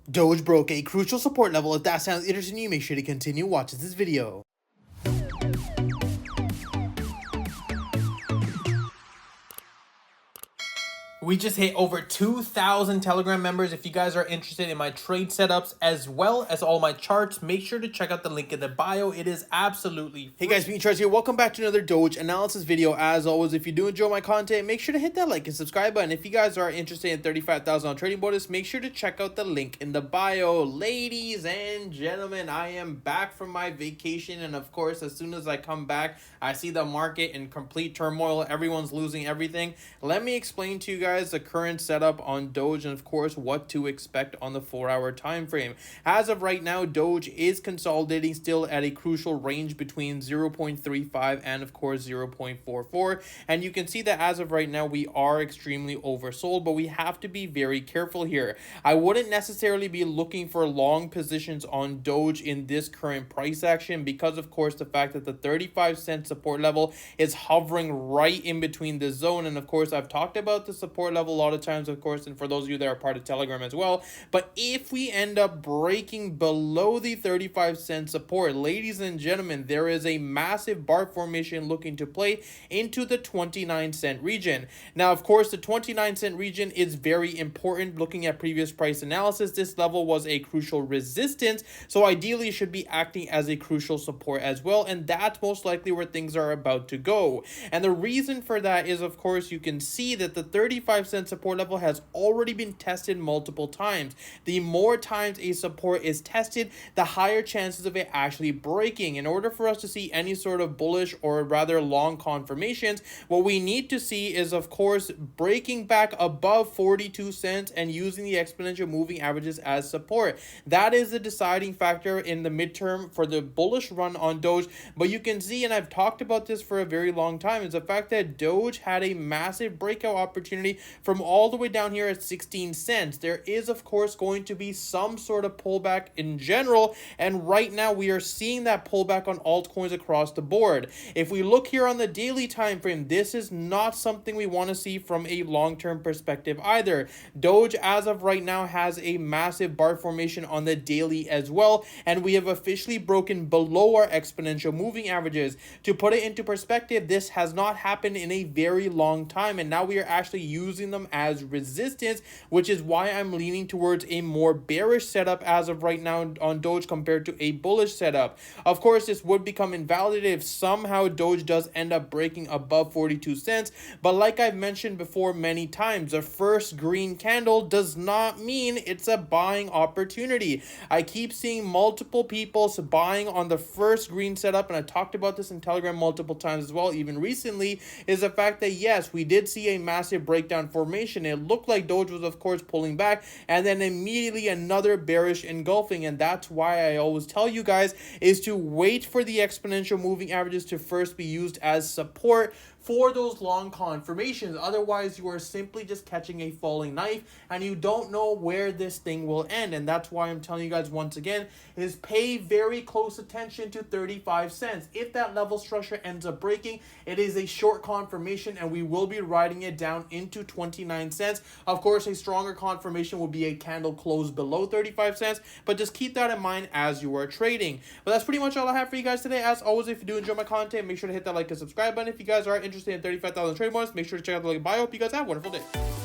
Doge broke a crucial support level. If that sounds interesting to you, make sure to continue watching this video. We just hit over 2,000 Telegram members. If you guys are interested in my trade setups as well as all my charts, make sure to check out the link in the bio. It is absolutely free. Hey guys, Pingu Charts here. Welcome back to another Doge analysis video. As always, if you do enjoy my content, make sure to hit that like and subscribe button. If you guys are interested in 35,000 on trading bonus, make sure to check out the link in the bio. Ladies and gentlemen, I am back from my vacation, and of course, as soon as I come back, I see the market in complete turmoil. Everyone's losing everything. Let me explain to you guys the current setup on Doge and of course what to expect on the 4-hour time frame. As of right now, Doge is consolidating still at a crucial range between 0.35 and of course 0.44, and you can see that as of right now we are extremely oversold, but we have to be very careful here. I wouldn't necessarily be looking for long positions on Doge in this current price action because of course the fact that the 35-cent support level is hovering right in between the zone, and of course I've talked about the support level a lot of times, of course, and for those of you that are part of Telegram as well. But if we end up breaking below the 35-cent support, ladies and gentlemen, there is a massive bar formation looking to play into the 29-cent region. Now, of course, the 29-cent region is very important. Looking at previous price analysis, this level was a crucial resistance, so ideally it should be acting as a crucial support as well, and that's most likely where things are about to go. And the reason for that is, of course, you can see that the 35-cent support level has already been tested multiple times. The more times a support is tested, the higher chances of it actually breaking. In order for us to see any sort of bullish or rather long confirmations, what we need to see is, of course, breaking back above 42 cents and using the exponential moving averages as support. That is the deciding factor in the midterm for the bullish run on Doge. But you can see, and I've talked about this for a very long time, is the fact that Doge had a massive breakout opportunity from all the way down here at 16 cents. There is, of course, going to be some sort of pullback in general, and right now we are seeing that pullback on altcoins across the board. If we look here on the daily time frame, this is not something we want to see from a long-term perspective either. Doge, as of right now, has a massive bar formation on the daily as well, and we have officially broken below our exponential moving averages. To put it into perspective, this has not happened in a very long time, and now we are actually using them as resistance, which is why I'm leaning towards a more bearish setup as of right now on Doge compared to a bullish setup. Of course, this would become invalidated if somehow Doge does end up breaking above 42 cents, but like I've mentioned before many times, the first green candle does not mean it's a buying opportunity. I keep seeing multiple people buying on the first green setup, and I talked about this in Telegram multiple times as well, even recently, is the fact that yes, we did see a massive breakdown formation. It looked like Doge was, of course, pulling back, and then immediately another bearish engulfing, and that's why I always tell you guys is to wait for the exponential moving averages to first be used as support for those long confirmations. Otherwise, you are simply just catching a falling knife and you don't know where this thing will end. And that's why I'm telling you guys once again is pay very close attention to 35 cents. If that level structure ends up breaking, it is a short confirmation and we will be riding it down into 29 cents. Of course, a stronger confirmation will be a candle close below 35 cents, but just keep that in mind as you are trading. But that's pretty much all I have for you guys today. As always, if you do enjoy my content, make sure to hit that like and subscribe button. If you guys are interested in 35,000 trade bonus, make sure to check out the link in bio. Hope you guys have a wonderful day.